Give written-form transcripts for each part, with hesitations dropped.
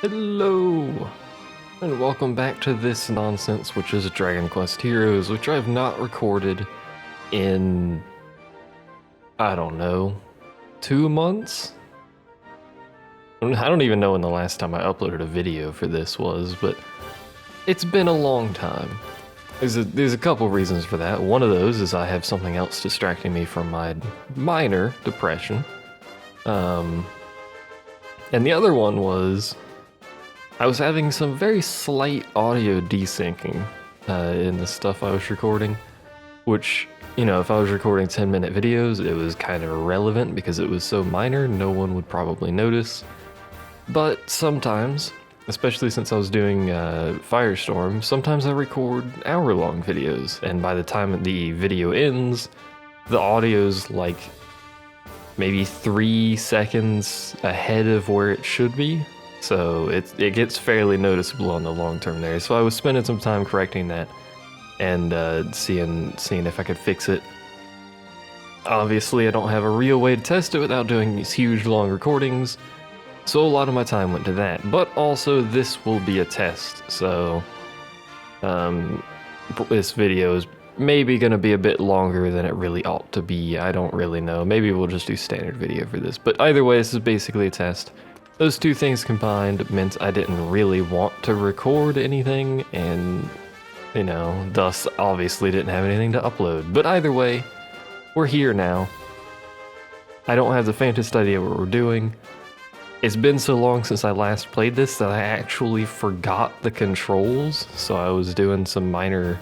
Hello, and welcome back to this nonsense, which is Dragon Quest Heroes, which I've not recorded in, I don't know, 2 months? I don't even know when the last time I uploaded a video for this was, but it's been a long time. There's a couple reasons for that. One of those is I have something else distracting me from my minor depression. And the other one was I was having some very slight audio desyncing in the stuff I was recording, which, you know, if I was recording 10-minute videos, it was kind of irrelevant because it was so minor, no one would probably notice. But sometimes, especially since I was doing Firestorm, sometimes I record hour-long videos, and by the time the video ends, the audio's like maybe 3 seconds ahead of where it should be. So it gets fairly noticeable on the long term there. So I was spending some time correcting that and seeing if I could fix it. Obviously, I don't have a real way to test it without doing these huge long recordings, so a lot of my time went to that. But also, this will be a test, so this video is maybe going to be a bit longer than it really ought to be. I don't really know. Maybe we'll just do standard video for this. But either way, this is basically a test. Those two things combined meant I didn't really want to record anything, and, you know, thus obviously didn't have anything to upload. But either way, we're here now. I don't have the faintest idea what we're doing. It's been so long since I last played this that I actually forgot the controls, so I was doing some minor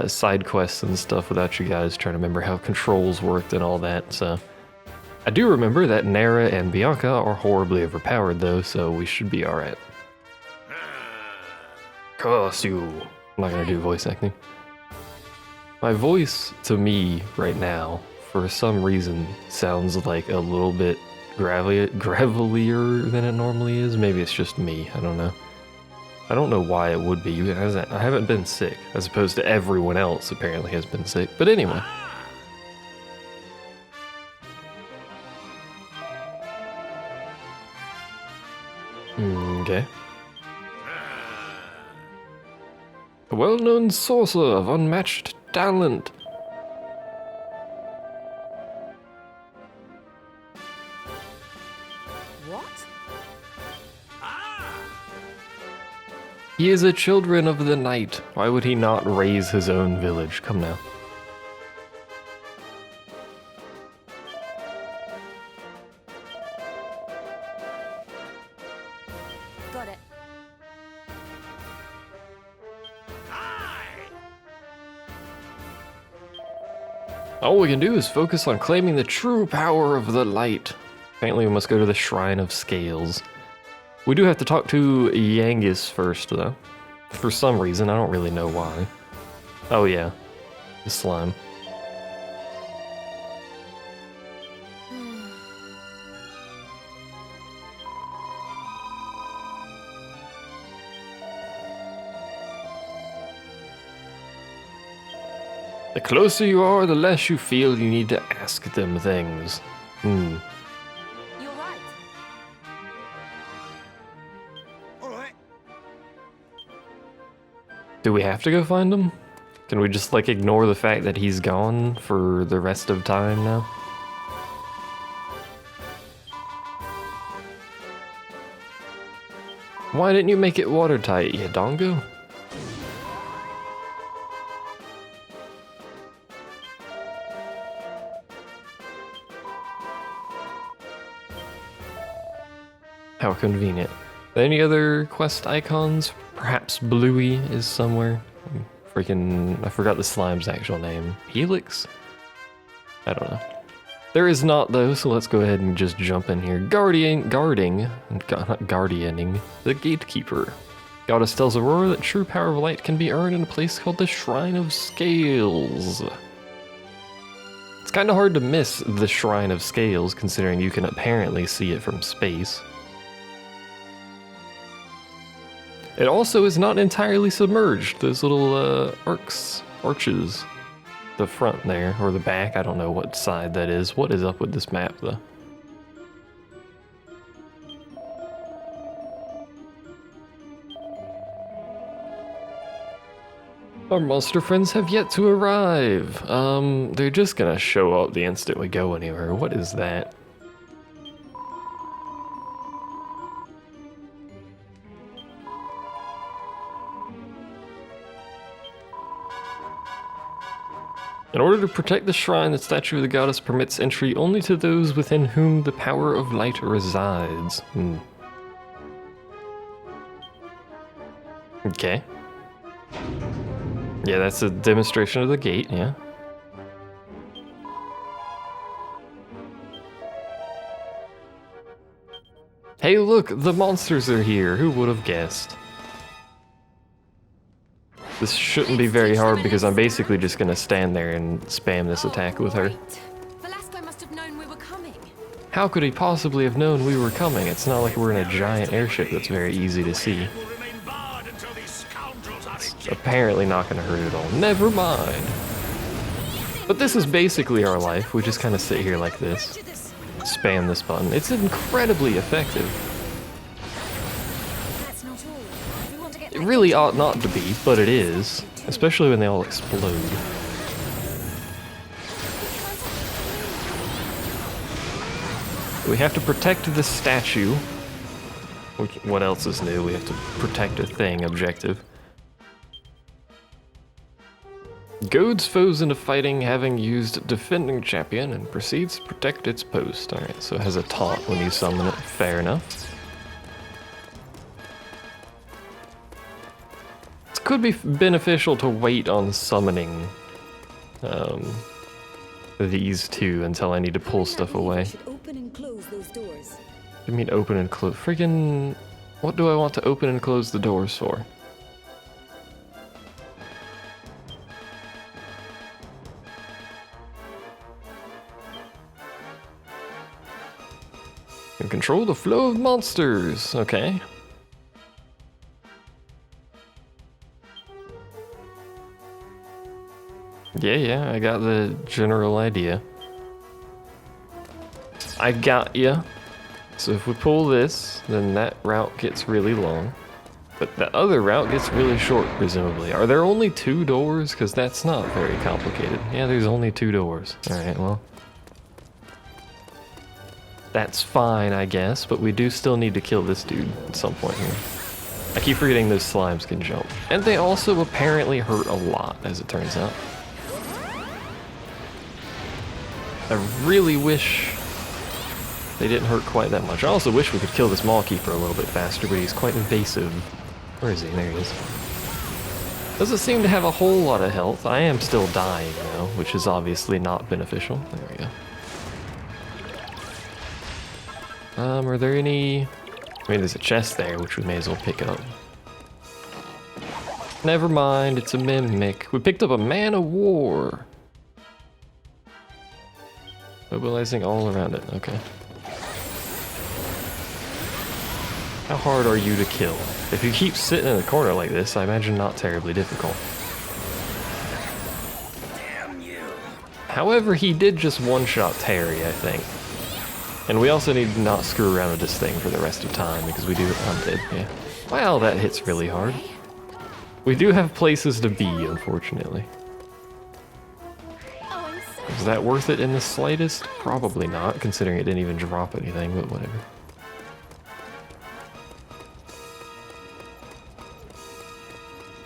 side quests and stuff without you guys trying to remember how controls worked and all that, so I do remember that Nara and Bianca are horribly overpowered though, so we should be alright. Curse you. I'm not gonna do voice acting. My voice, to me, right now, for some reason, sounds like a little bit gravelier than it normally is. Maybe it's just me, I don't know. I don't know why it would be. I haven't been sick, as opposed to everyone else apparently has been sick. But anyway. Okay. A well-known sorcerer of unmatched talent. What? He is a children of the night. Why would he not raise his own village? Come now. Got it. All we can do is focus on claiming the true power of the light. Apparently we must go to the Shrine of Scales. We do have to talk to Yangus first, though. For some reason, I don't really know why. Oh yeah, the slime. The closer you are, the less you feel you need to ask them things. You're right. Alright. Do we have to go find him? Can we just, like, ignore the fact that he's gone for the rest of time now? Why didn't you make it watertight, you dongo? How convenient. Any other quest icons? Perhaps Bluey is somewhere. I forgot the slime's actual name. Helix? I don't know. There is not though, so let's go ahead and just jump in here. Guardioning the Gatekeeper. Goddess tells Aurora that true power of light can be earned in a place called the Shrine of Scales. It's kind of hard to miss the Shrine of Scales, considering you can apparently see it from space. It also is not entirely submerged. Those little arches, the front there, or the back, I don't know what side that is. What is up with this map, though? Our monster friends have yet to arrive. They're just gonna show up the instant we go anywhere. What is that? In order to protect the shrine, the statue of the goddess permits entry only to those within whom the power of light resides. Okay. Yeah, that's a demonstration of the gate, yeah. Hey look, the monsters are here. Who would have guessed? This shouldn't be very hard because I'm basically just gonna stand there and spam this attack with her. Velasco must have known we were coming. How could he possibly have known we were coming? It's not like we're in a giant airship that's very easy to see. It's apparently not gonna hurt at all. Never mind. But this is basically our life. We just kind of sit here like this. Spam this button. It's incredibly effective. That's not all. We want to get It really ought not to be, but it is. Especially when they all explode. We have to protect the statue. What else is new? We have to protect a thing objective. Goads foes into fighting having used defending champion and proceeds to protect its post. Alright, so it has a taunt when you summon it. Fair enough. It could be beneficial to wait on summoning these two until I need to pull stuff away. Open and close those doors. You mean open and close? Friggin', what do I want to open and close the doors for? And control the flow of monsters. Okay. Yeah, I got the general idea. I got ya. So if we pull this, then that route gets really long. But the other route gets really short, presumably. Are there only 2 doors? Because that's not very complicated. Yeah, there's only 2 doors. Alright, well. That's fine, I guess, but we do still need to kill this dude at some point here. I keep forgetting those slimes can jump. And they also apparently hurt a lot, as it turns out. I really wish they didn't hurt quite that much. I also wish we could kill this Gatekeeper a little bit faster, but he's quite invasive. Where is he? There he is. Doesn't seem to have a whole lot of health. I am still dying, though, which is obviously not beneficial. There we go. Are there any... I mean, there's a chest there, which we may as well pick up. Never mind, it's a mimic. We picked up a man of war. Mobilizing all around it, okay. How hard are you to kill? If you keep sitting in the corner like this, I imagine not terribly difficult. Damn you. However, he did just one-shot Terry, I think. And we also need to not screw around with this thing for the rest of time, because we do... I'm dead, yeah. Wow, that hits really hard. We do have places to be, unfortunately. Is that worth it in the slightest? Probably not, considering it didn't even drop anything, but whatever.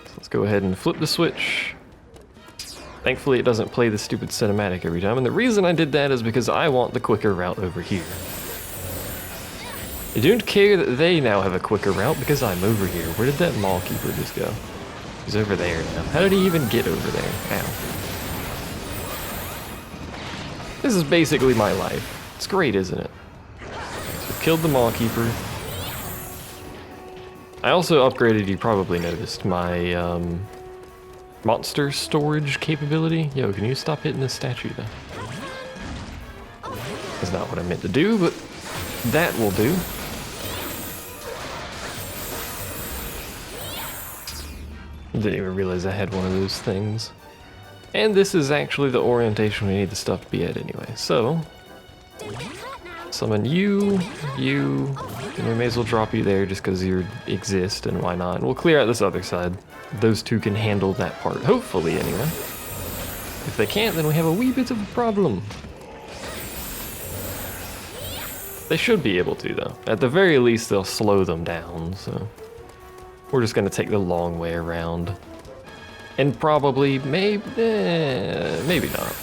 So let's go ahead and flip the switch. Thankfully it doesn't play the stupid cinematic every time, and the reason I did that is because I want the quicker route over here. I don't care that they now have a quicker route because I'm over here. Where did that Gatekeeper just go? He's over there now. How did he even get over there? Ow. This is basically my life. It's great, isn't it? So killed the Gatekeeper. I also upgraded, you probably noticed, my monster storage capability. Yo, can you stop hitting this statue though? That's not what I meant to do, but that will do. Didn't even realize I had one of those things. And this is actually the orientation we need the stuff to be at anyway. So, summon you, you, And we may as well drop you there just because you exist, and why not? We'll clear out this other side. Those two can handle that part, hopefully anyway. If they can't, then we have a wee bit of a problem. They should be able to, though. At the very least, they'll slow them down, so... We're just gonna take the long way around. And probably, maybe not.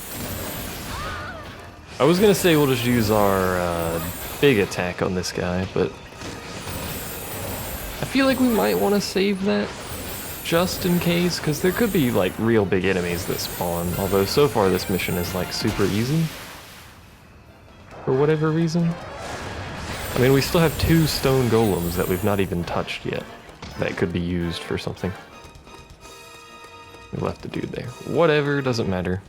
I was gonna say we'll just use our big attack on this guy, but... I feel like we might want to save that, just in case, because there could be, like, real big enemies that spawn. Although, so far this mission is, like, super easy. For whatever reason. I mean, we still have 2 stone golems that we've not even touched yet. That could be used for something. We left the dude there. Whatever, doesn't matter.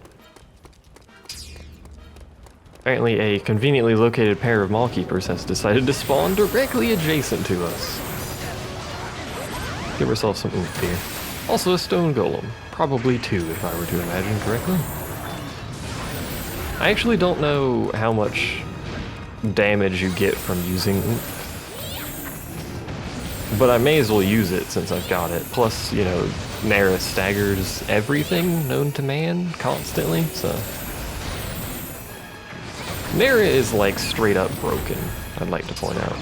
Apparently a conveniently located pair of Gatekeepers has decided to spawn directly adjacent to us. Give ourselves some oomph here. Also a stone golem. Probably 2 if I were to imagine correctly. I actually don't know how much damage you get from using oomph. But I may as well use it since I've got it. Plus, you know, Nara staggers everything known to man constantly, so... Nara is like straight up broken, I'd like to point out.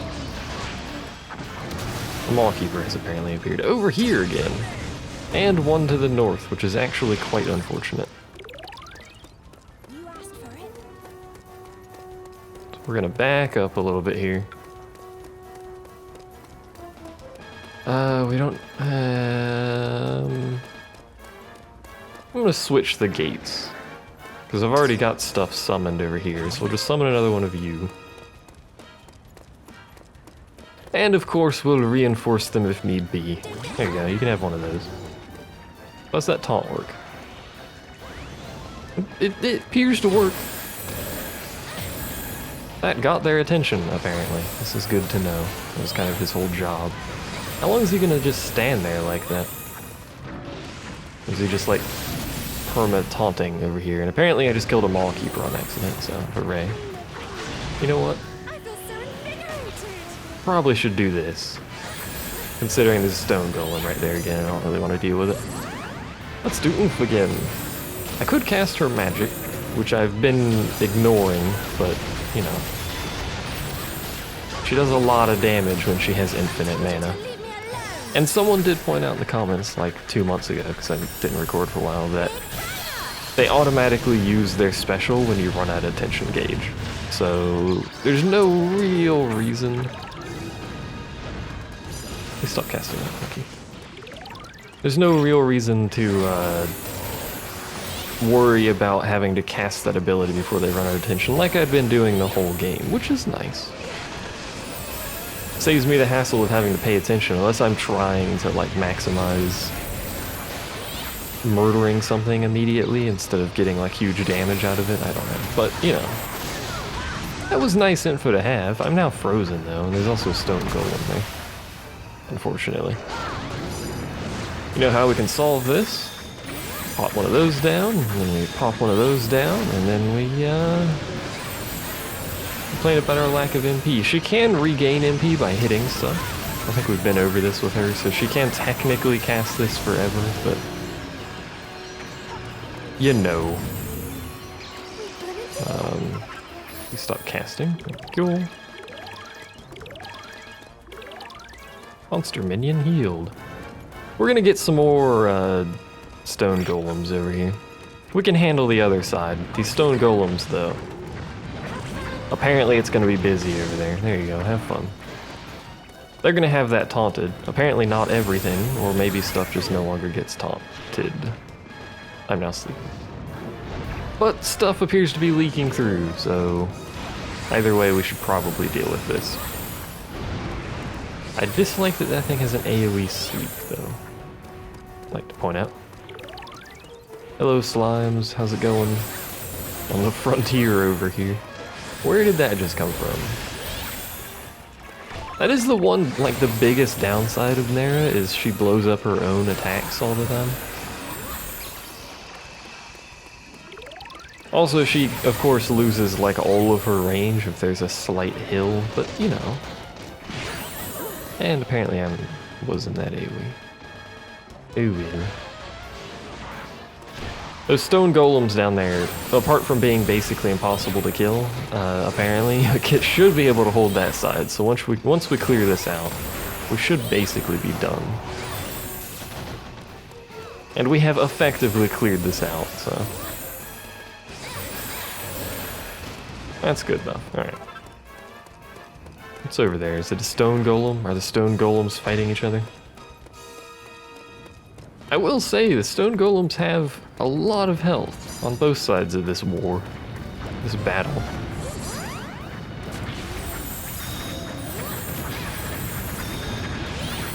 The Gatekeeper has apparently appeared over here again. And one to the north, which is actually quite unfortunate. You asked for it? So we're gonna back up a little bit here. We don't... I'm gonna switch the gates. Because I've already got stuff summoned over here, so we'll just summon another one of you. And of course, we'll reinforce them if need be. There you go, you can have one of those. How's that taunt work? It appears to work. That got their attention, apparently. This is good to know. That was kind of his whole job. How long is he gonna just stand there like that? Is he just like perma-taunting over here? And apparently I just killed a Gatekeeper on accident, so hooray. You know what? I feel so invigorated. Probably should do this. Considering there's a stone golem right there again, I don't really want to deal with it. Let's do oomph again. I could cast her magic, which I've been ignoring, but, you know. She does a lot of damage when she has infinite mana. Leave me alone. And someone did point out in the comments, like 2 months ago, because I didn't record for a while, that they automatically use their special when you run out of tension gauge. So there's no real reason. Please stop casting that, thank you. There's no real reason to worry about having to cast that ability before they run out of tension, like I've been doing the whole game, which is nice. Saves me the hassle of having to pay attention, unless I'm trying to like maximize murdering something immediately instead of getting like huge damage out of it. I don't know, but you know, that was nice info to have. I'm now frozen though, and there's also a stone golem there, unfortunately. You know how we can solve this? Pop one of those down, and then we pop one of those down, and then we complain about our lack of MP. She can regain MP by hitting stuff. I think we've been over this with her, so she can technically cast this forever, but you know. We stop casting. Cool. Monster minion healed. We're gonna get some more stone golems over here. We can handle the other side. These stone golems, though. Apparently it's gonna be busy over there. There you go, have fun. They're gonna have that taunted. Apparently not everything, or maybe stuff just no longer gets taunted. I'm now sleeping. But stuff appears to be leaking through, so either way we should probably deal with this. I dislike that that thing has an AoE sleep, though. I'd like to point out. Hello, slimes. How's it going? On the frontier over here. Where did that just come from? That is the one, like, the biggest downside of Nara, is she blows up her own attacks all the time. Also, she, of course, loses, like, all of her range if there's a slight hill, but, you know. And apparently I wasn't that AoE. Ooh, yeah. Those stone golems down there, apart from being basically impossible to kill, apparently, it should be able to hold that side. So once we clear this out, we should basically be done. And we have effectively cleared this out, so... That's good though, alright. What's over there? Is it a stone golem? Are the stone golems fighting each other? I will say, the stone golems have a lot of health on both sides of this war, this battle.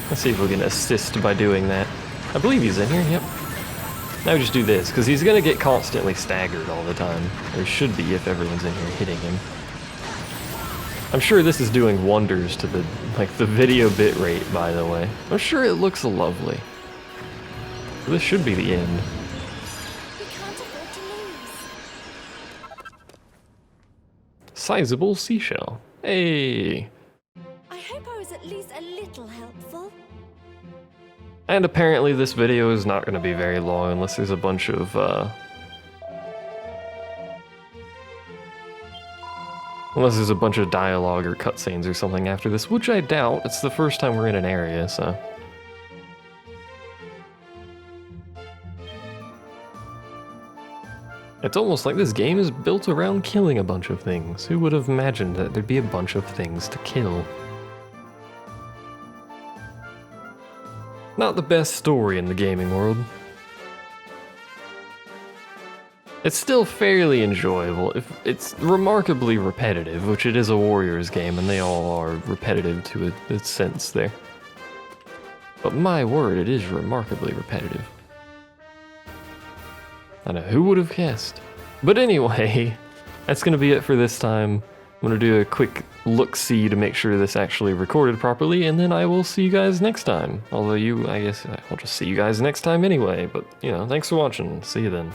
Let's see if we can assist by doing that. I believe he's in here, yep. Now we just do this, because he's going to get constantly staggered all the time. Or he should be if everyone's in here hitting him. I'm sure this is doing wonders to the video bitrate, by the way. I'm sure it looks lovely. This should be the end. We can't afford to lose. Sizable seashell. Hey! I hope I was at least a little helpful. And apparently this video is not going to be very long unless there's a bunch of, unless there's a bunch of dialogue or cutscenes or something after this, which I doubt. It's the first time we're in an area, so... It's almost like this game is built around killing a bunch of things. Who would have imagined that there'd be a bunch of things to kill? Not the best story in the gaming world. It's still fairly enjoyable. It's remarkably repetitive, which it is a Warriors game, and they all are repetitive to a sense there. But my word, it is remarkably repetitive. I know, who would have guessed? But anyway, that's gonna be it for this time. I'm gonna do a quick look-see to make sure this actually recorded properly, and then I will see you guys next time. Although I guess I'll just see you guys next time anyway, but, you know, thanks for watching. See you then.